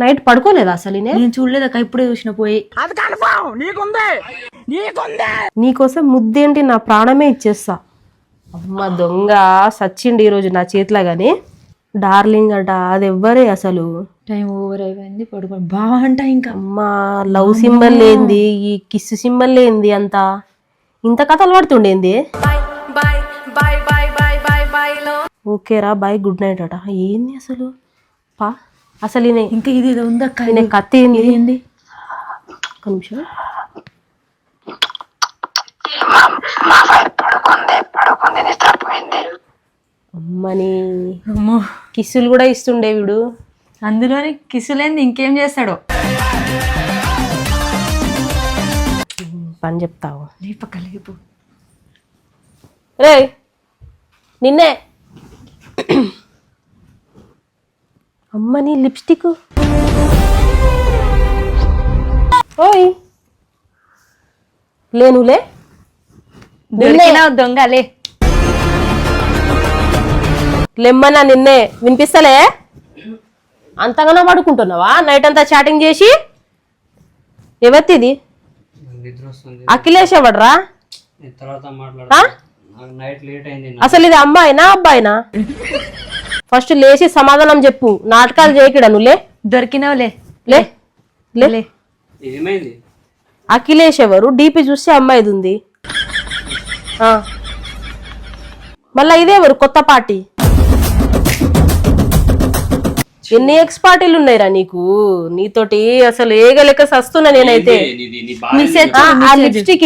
Night పడుకోలేదా అసలు నేను చూడలేదక్క, ఇప్పుడే చూసిన పోయి. నీకోసం ముద్దేంటి నా ప్రాణమే ఇచ్చేస్తా. అమ్మ దొంగ సచ్చిండి ఈరోజు నా చేతిలో గాని. డార్లింగ్ అట అది ఎవ్వరే అసలు. టైం ఓవర్ అయిపోయింది, పడుకోండి బాగుంట. ఇంకా అమ్మా లవ్ సింబల్ లేంది, ఈ కిస్ సింబల్ లేంది, అంతా ఇంత కథలు పడుతుండేంది. ఓకేరా బాయ్ గుడ్ నైట్ అట. ఏంది అసలు పా అసలు ఇంకా ఇది ఉందక్క, కత్తి ఏంది. ఒక నిమిషం. అమ్మని కిస్సులు కూడా ఇస్తుండే వీడు. అందులోని కిస్సులేంది ఇంకేం చేస్తాడో. పని చెప్తావు లేపకలేపు. రే నిన్నే. అమ్మని లిప్స్టిక్. ఓయ్ లేనులే దొంగలే లెమ్మన్నా నిన్నే. వినిపిస్తలే? అంతగానో పడుకుంటున్నావా నైట్ అంతా చాటింగ్ చేసి? ఎవరిది? అఖిలేష్ ఎవడరా? అసలు ఇది అమ్మాయినా అబ్బాయినా? ఫస్ట్ లేచి సమాధానం చెప్పు. నాటకాలు చేయకిడా నువ్వులే. దొరికినావులే. లే లే. అఖిలేష్ ఎవరు? డీపీ చూస్తే అమ్మాయిది ఉంది. మళ్ళా ఇదేవరు? కొత్త పార్టీ. ఎన్ని ఎక్స్ పార్టీలు ఉన్నాయిరా నీకు? నీతోటి అసలు ఏగలెక్క సస్తున్నా నేనైతే. ఆ లిప్స్టిక్